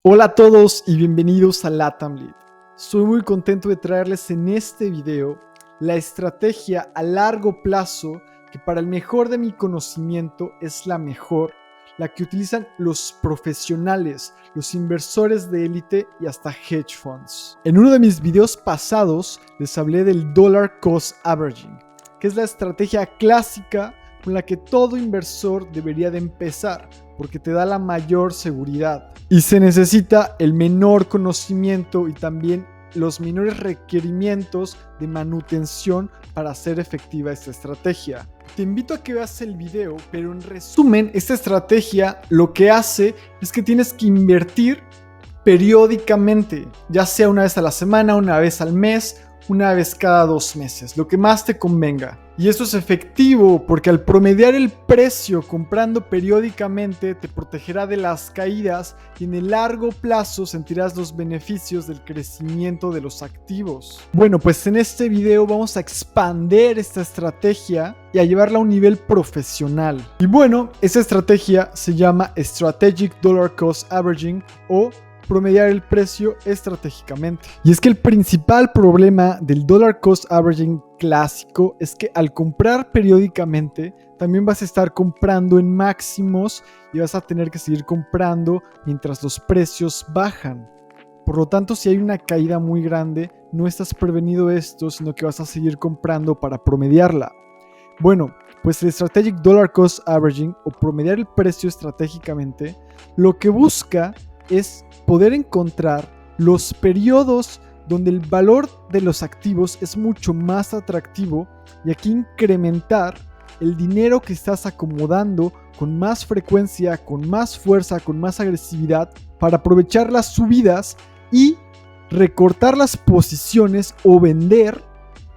Hola a todos y bienvenidos a LATAM Lead. Estoy muy contento de traerles en este video la estrategia a largo plazo que para el mejor de mi conocimiento es la mejor, la que utilizan los profesionales, los inversores de élite y hasta hedge funds. En uno de mis videos pasados les hablé del Dollar Cost Averaging, que es la estrategia clásica con la que todo inversor debería de empezar, porque te da la mayor seguridad. Y se necesita el menor conocimiento y también los menores requerimientos de manutención para hacer efectiva esta estrategia. Te invito a que veas el video, pero en resumen, esta estrategia lo que hace es que tienes que invertir periódicamente, ya sea una vez a la semana, una vez al mes, una vez cada 2 meses, lo que más te convenga. Y esto es efectivo porque al promediar el precio comprando periódicamente te protegerá de las caídas y en el largo plazo sentirás los beneficios del crecimiento de los activos. Bueno, pues en este video vamos a expandir esta estrategia y a llevarla a un nivel profesional. Y bueno, esta estrategia se llama Strategic Dollar Cost Averaging o promediar el precio estratégicamente. Y es que el principal problema del Dollar Cost Averaging clásico es que al comprar periódicamente también vas a estar comprando en máximos y vas a tener que seguir comprando mientras los precios bajan. Por lo tanto, si hay una caída muy grande, no estás prevenido de esto, sino que vas a seguir comprando para promediarla. Bueno, pues el Strategic Dollar Cost Averaging o promediar el precio estratégicamente lo que busca es poder encontrar los periodos donde el valor de los activos es mucho más atractivo y aquí incrementar el dinero que estás acomodando con más frecuencia, con más fuerza, con más agresividad para aprovechar las subidas y recortar las posiciones o vender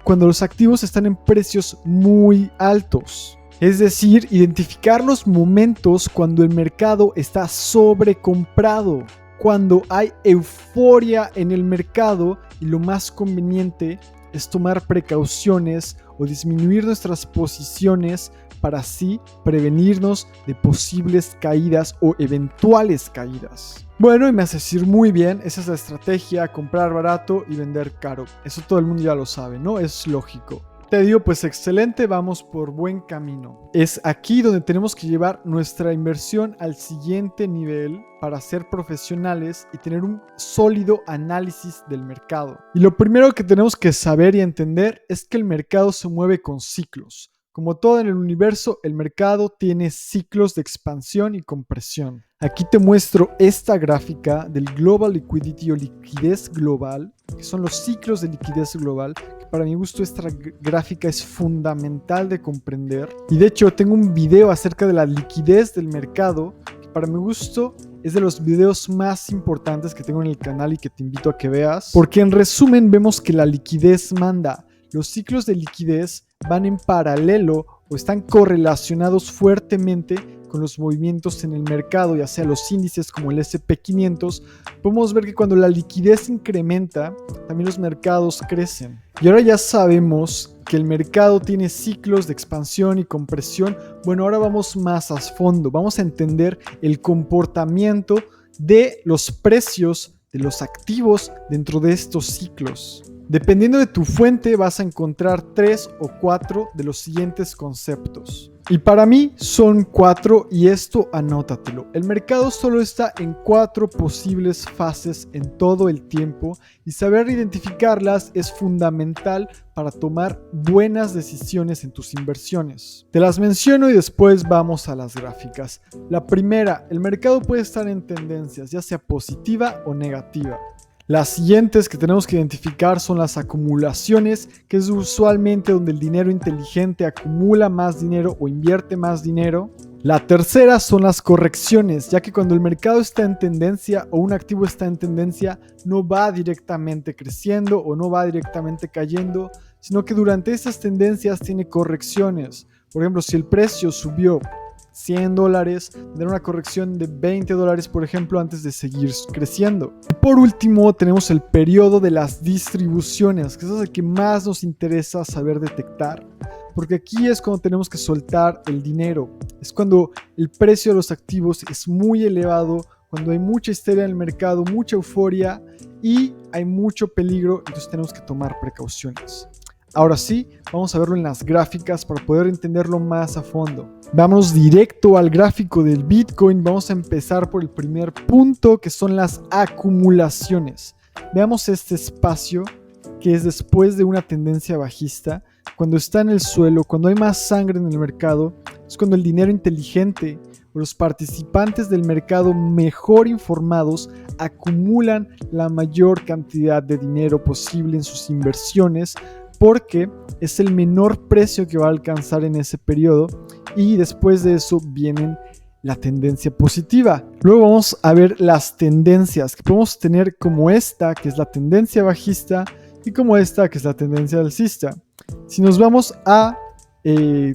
cuando los activos están en precios muy altos. Es decir, identificar los momentos cuando el mercado está sobrecomprado, cuando hay euforia en el mercado y lo más conveniente es tomar precauciones o disminuir nuestras posiciones para así prevenirnos de posibles caídas o eventuales caídas. Bueno, y me hace decir muy bien, esa es la estrategia, comprar barato y vender caro. Eso todo el mundo ya lo sabe, ¿no? Es lógico. Te digo, pues excelente, vamos por buen camino. Es aquí donde tenemos que llevar nuestra inversión al siguiente nivel para ser profesionales y tener un sólido análisis del mercado. Y lo primero que tenemos que saber y entender es que el mercado se mueve con ciclos. Como todo en el universo, el mercado tiene ciclos de expansión y compresión. Aquí te muestro esta gráfica del Global Liquidity o liquidez global, que son los ciclos de liquidez global. Para mi gusto esta gráfica es fundamental de comprender y de hecho tengo un video acerca de la liquidez del mercado que para mi gusto es de los videos más importantes que tengo en el canal y que te invito a que veas, porque en resumen vemos que la liquidez manda. Los ciclos de liquidez van en paralelo o están correlacionados fuertemente con los movimientos en el mercado, ya sea los índices como el SP500. Podemos ver que cuando la liquidez incrementa, también los mercados crecen. Y ahora ya sabemos que el mercado tiene ciclos de expansión y compresión. Bueno, ahora vamos más a fondo. Vamos a entender el comportamiento de los precios de los activos dentro de estos ciclos. Dependiendo de tu fuente vas a encontrar 3 o 4 de los siguientes conceptos. Y para mí son 4 y esto anótatelo. El mercado solo está en 4 posibles fases en todo el tiempo y saber identificarlas es fundamental para tomar buenas decisiones en tus inversiones. Te las menciono y después vamos a las gráficas. La primera, el mercado puede estar en tendencias, ya sea positiva o negativa. Las siguientes que tenemos que identificar son las acumulaciones, que es usualmente donde el dinero inteligente acumula más dinero o invierte más dinero. La tercera son las correcciones, ya que cuando el mercado está en tendencia o un activo está en tendencia, no va directamente creciendo o no va directamente cayendo, sino que durante esas tendencias tiene correcciones. Por ejemplo, si el precio subió $100, tener una corrección de $20, por ejemplo, antes de seguir creciendo. Y por último, tenemos el periodo de las distribuciones, que es el que más nos interesa saber detectar, porque aquí es cuando tenemos que soltar el dinero. Es cuando el precio de los activos es muy elevado cuando hay mucha histeria en el mercado, mucha euforia y hay mucho peligro, entonces tenemos que tomar precauciones. Ahora sí, vamos a verlo en las gráficas para poder entenderlo más a fondo. Vamos directo al gráfico del Bitcoin. Vamos a empezar por el primer punto, que son las acumulaciones. Veamos este espacio que es después de una tendencia bajista. Cuando está en el suelo, cuando hay más sangre en el mercado, es cuando el dinero inteligente o los participantes del mercado mejor informados acumulan la mayor cantidad de dinero posible en sus inversiones, porque es el menor precio que va a alcanzar en ese periodo, y después de eso viene la tendencia positiva. Luego vamos a ver las tendencias que podemos tener, como esta, que es la tendencia bajista, y como esta, que es la tendencia alcista. Si nos vamos a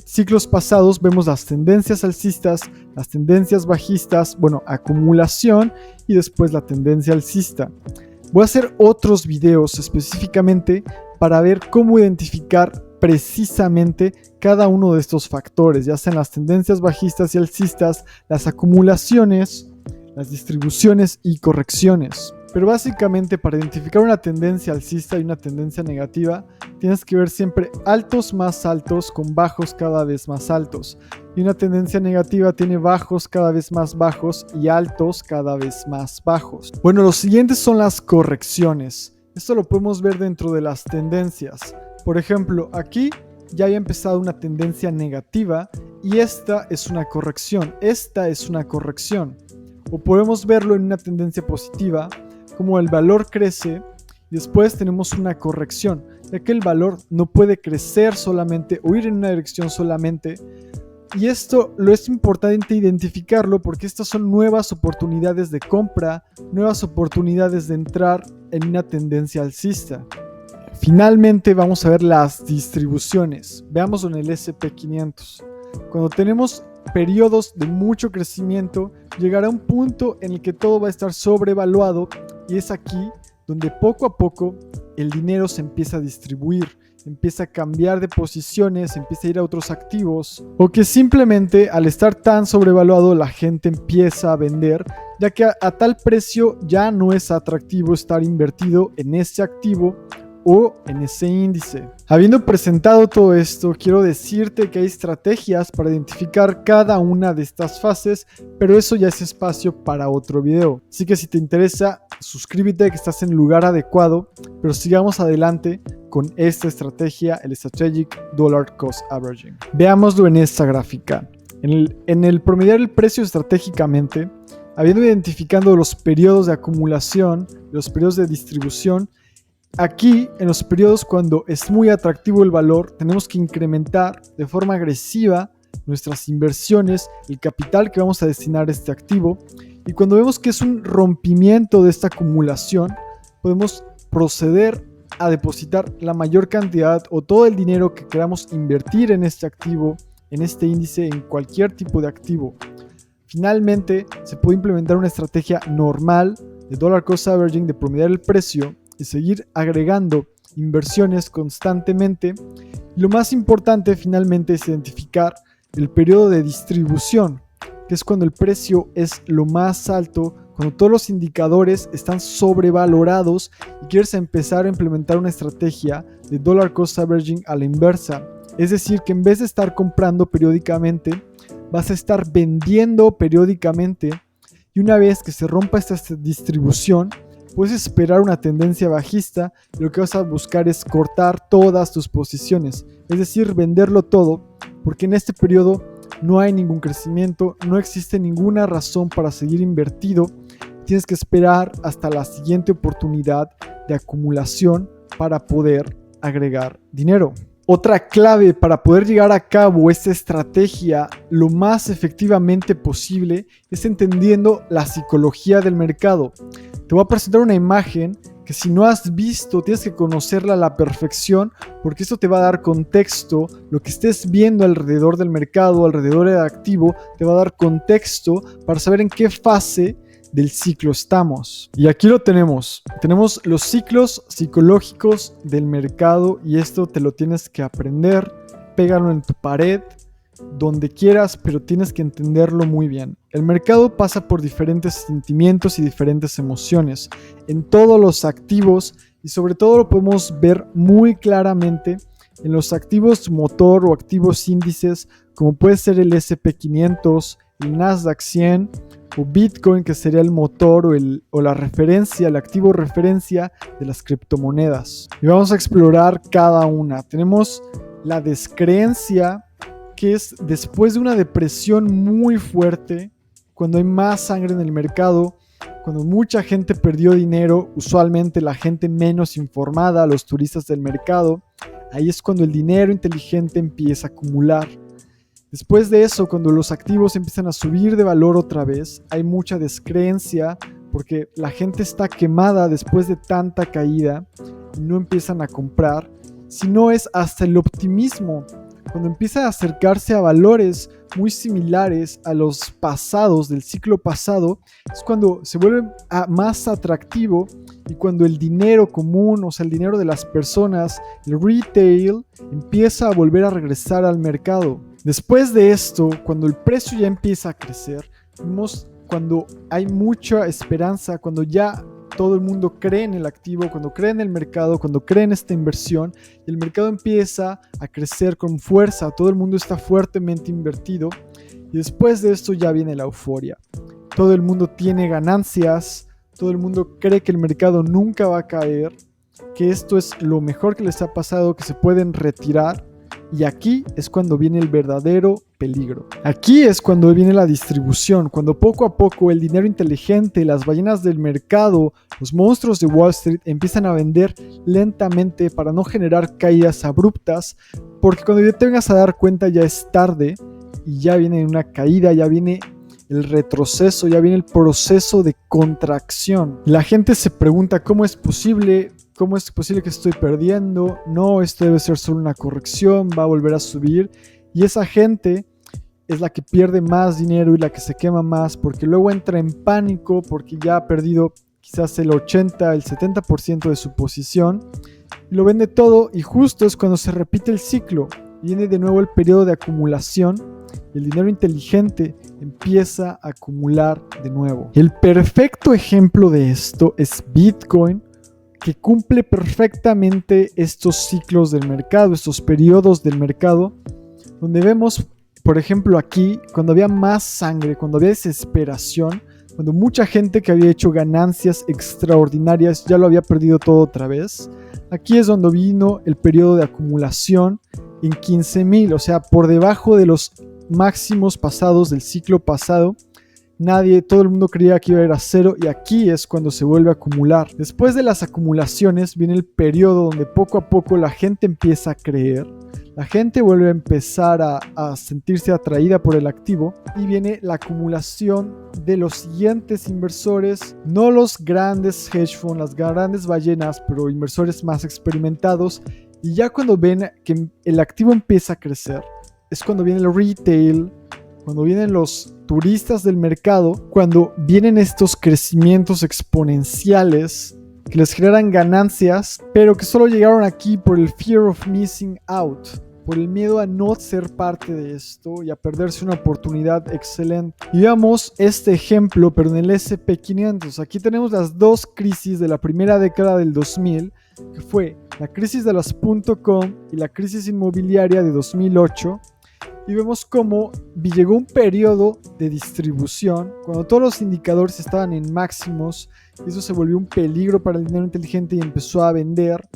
ciclos pasados, vemos las tendencias alcistas, las tendencias bajistas, acumulación, y después la tendencia alcista. Voy a hacer otros videos específicamente para ver cómo identificar precisamente cada uno de estos factores, ya sean las tendencias bajistas y alcistas, las acumulaciones, las distribuciones y correcciones. Pero básicamente, para identificar una tendencia alcista y una tendencia negativa, tienes que ver siempre altos más altos con bajos cada vez más altos. Y una tendencia negativa tiene bajos cada vez más bajos y altos cada vez más bajos. Bueno, los siguientes son las correcciones. Esto lo podemos ver dentro de las tendencias. Por ejemplo, aquí ya había empezado una tendencia negativa y esta es una corrección. Esta es una corrección. O podemos verlo en una tendencia positiva, como el valor crece y después tenemos una corrección, ya que el valor no puede crecer solamente o ir en una dirección solamente. Y esto lo es importante identificarlo porque estas son nuevas oportunidades de compra, nuevas oportunidades de entrar en una tendencia alcista. Finalmente vamos a ver las distribuciones. Veámoslo en el SP500. Cuando tenemos periodos de mucho crecimiento, llegará un punto en el que todo va a estar sobrevaluado, y es aquí donde poco a poco el dinero se empieza a distribuir, empieza a cambiar de posiciones, empieza a ir a otros activos, o que simplemente al estar tan sobrevaluado la gente empieza a vender, ya que a tal precio ya no es atractivo estar invertido en ese activo o en ese índice. Habiendo presentado todo esto, quiero decirte que hay estrategias para identificar cada una de estas fases, pero eso ya es espacio para otro video. Así que si te interesa, suscríbete, que estás en el lugar adecuado, pero sigamos adelante con esta estrategia, el Strategic Dollar Cost Averaging. Veámoslo en esta gráfica. En el promediar el precio estratégicamente, habiendo identificado los periodos de acumulación, los periodos de distribución, aquí, en los periodos cuando es muy atractivo el valor, tenemos que incrementar de forma agresiva nuestras inversiones, el capital que vamos a destinar a este activo. Y cuando vemos que es un rompimiento de esta acumulación, podemos proceder a depositar la mayor cantidad o todo el dinero que queramos invertir en este activo, en este índice, en cualquier tipo de activo. Finalmente, se puede implementar una estrategia normal de Dollar Cost Averaging, de promediar el precio y seguir agregando inversiones constantemente. Y lo más importante finalmente es identificar el periodo de distribución, que es cuando el precio es lo más alto, cuando todos los indicadores están sobrevalorados y quieres empezar a implementar una estrategia de Dollar Cost Averaging a la inversa. Es decir, que en vez de estar comprando periódicamente, vas a estar vendiendo periódicamente, y una vez que se rompa esta distribución, puedes esperar una tendencia bajista y lo que vas a buscar es cortar todas tus posiciones, es decir, venderlo todo, porque en este periodo no hay ningún crecimiento, no existe ninguna razón para seguir invertido. Tienes que esperar hasta la siguiente oportunidad de acumulación para poder agregar dinero. Otra clave para poder llevar a cabo esta estrategia lo más efectivamente posible es entendiendo la psicología del mercado. Te voy a presentar una imagen que, si no has visto, tienes que conocerla a la perfección, porque esto te va a dar contexto. Lo que estés viendo alrededor del mercado, alrededor del activo, te va a dar contexto para saber en qué fase del ciclo estamos. Y aquí lo tenemos. Tenemos los ciclos psicológicos del mercado, y esto te lo tienes que aprender. Pégalo en tu pared, donde quieras, pero tienes que entenderlo muy bien. El mercado pasa por diferentes sentimientos y diferentes emociones en todos los activos y sobre todo lo podemos ver muy claramente en los activos motor o activos índices como puede ser el S&P 500, el Nasdaq 100 o Bitcoin, que sería el motor o la referencia, el activo referencia de las criptomonedas. Y vamos a explorar cada una. Tenemos la descreencia, que es después de una depresión muy fuerte, cuando hay más sangre en el mercado, cuando mucha gente perdió dinero, usualmente la gente menos informada, los turistas del mercado, ahí es cuando el dinero inteligente empieza a acumular. Después de eso, cuando los activos empiezan a subir de valor otra vez, hay mucha descreencia porque la gente está quemada después de tanta caída y no empiezan a comprar, sino es hasta el optimismo. Cuando empieza a acercarse a valores muy similares a los pasados, del ciclo pasado, es cuando se vuelve más atractivo y cuando el dinero común, o sea, el dinero de las personas, el retail, empieza a volver a regresar al mercado. Después de esto, cuando el precio ya empieza a crecer, vemos cuando hay mucha esperanza, cuando ya todo el mundo cree en el activo, cuando cree en el mercado, cuando cree en esta inversión, y el mercado empieza a crecer con fuerza, todo el mundo está fuertemente invertido, y después de esto ya viene la euforia. Todo el mundo tiene ganancias, todo el mundo cree que el mercado nunca va a caer, que esto es lo mejor que les ha pasado, que se pueden retirar. Y aquí es cuando viene el verdadero peligro. Aquí es cuando viene la distribución, cuando poco a poco el dinero inteligente, las ballenas del mercado, los monstruos de Wall Street empiezan a vender lentamente para no generar caídas abruptas, porque cuando ya te vengas a dar cuenta ya es tarde y ya viene una caída, ya viene el retroceso, ya viene el proceso de contracción. La gente se pregunta ¿cómo es posible que estoy perdiendo? No, esto debe ser solo una corrección, va a volver a subir. Y esa gente es la que pierde más dinero y la que se quema más porque luego entra en pánico porque ya ha perdido quizás el 80, el 70% de su posición y lo vende todo, y justo es cuando se repite el ciclo. Viene de nuevo el periodo de acumulación y el dinero inteligente empieza a acumular de nuevo. El perfecto ejemplo de esto es Bitcoin, que cumple perfectamente estos ciclos del mercado, estos periodos del mercado, donde vemos, por ejemplo, aquí, cuando había más sangre, cuando había desesperación, cuando mucha gente que había hecho ganancias extraordinarias ya lo había perdido todo otra vez. Aquí es donde vino el periodo de acumulación en 15,000, o sea, por debajo de los máximos pasados del ciclo pasado. Todo el mundo creía que iba a ir a cero, y aquí es cuando se vuelve a acumular. Después de las acumulaciones viene el periodo donde poco a poco la gente empieza a creer, la gente vuelve a empezar a sentirse atraída por el activo, y viene la acumulación de los siguientes inversores, no los grandes hedge funds, las grandes ballenas, pero inversores más experimentados. Y ya cuando ven que el activo empieza a crecer, es cuando viene el retail, cuando vienen los turistas del mercado, cuando vienen estos crecimientos exponenciales que les generan ganancias, pero que solo llegaron aquí por el fear of missing out, por el miedo a no ser parte de esto y a perderse una oportunidad excelente. Y veamos este ejemplo, pero en el S&P 500. Aquí tenemos las dos crisis de la primera década del 2000, que fue la crisis de las .com y la crisis inmobiliaria de 2008. Y vemos cómo llegó un periodo de distribución cuando todos los indicadores estaban en máximos, y eso se volvió un peligro para el dinero inteligente y empezó a vender.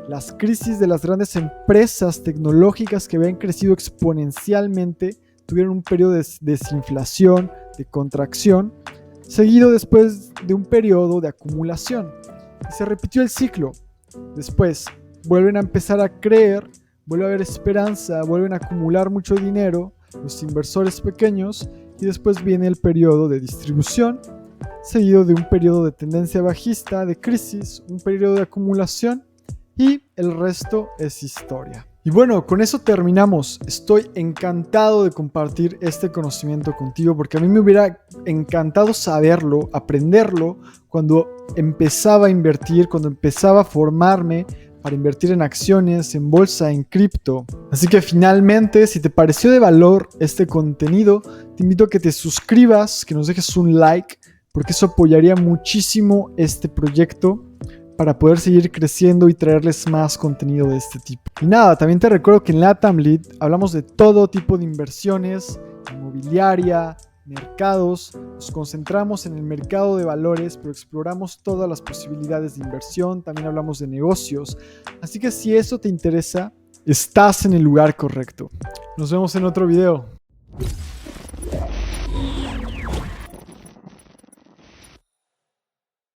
Las crisis de las grandes empresas tecnológicas que habían crecido exponencialmente tuvieron un periodo de desinflación, de contracción, seguido después de un periodo de acumulación. Y se repitió el ciclo. Después vuelven a empezar a creer, vuelve a haber esperanza, vuelven a acumular mucho dinero los inversores pequeños, y después viene el periodo de distribución, seguido de un periodo de tendencia bajista, de crisis, un periodo de acumulación, y el resto es historia. Y bueno, con eso terminamos. Estoy encantado de compartir este conocimiento contigo, porque a mí me hubiera encantado saberlo, aprenderlo, cuando empezaba a invertir, cuando empezaba a formarme, para invertir en acciones, en bolsa, en cripto. Así que finalmente, si te pareció de valor este contenido, te invito a que te suscribas, que nos dejes un like, porque eso apoyaría muchísimo este proyecto para poder seguir creciendo y traerles más contenido de este tipo. Y nada, también te recuerdo que en LATAM Lead hablamos de todo tipo de inversiones, inmobiliaria, mercados. Nos concentramos en el mercado de valores, pero exploramos todas las posibilidades de inversión. También hablamos de negocios. Así que si eso te interesa, estás en el lugar correcto. Nos vemos en otro video.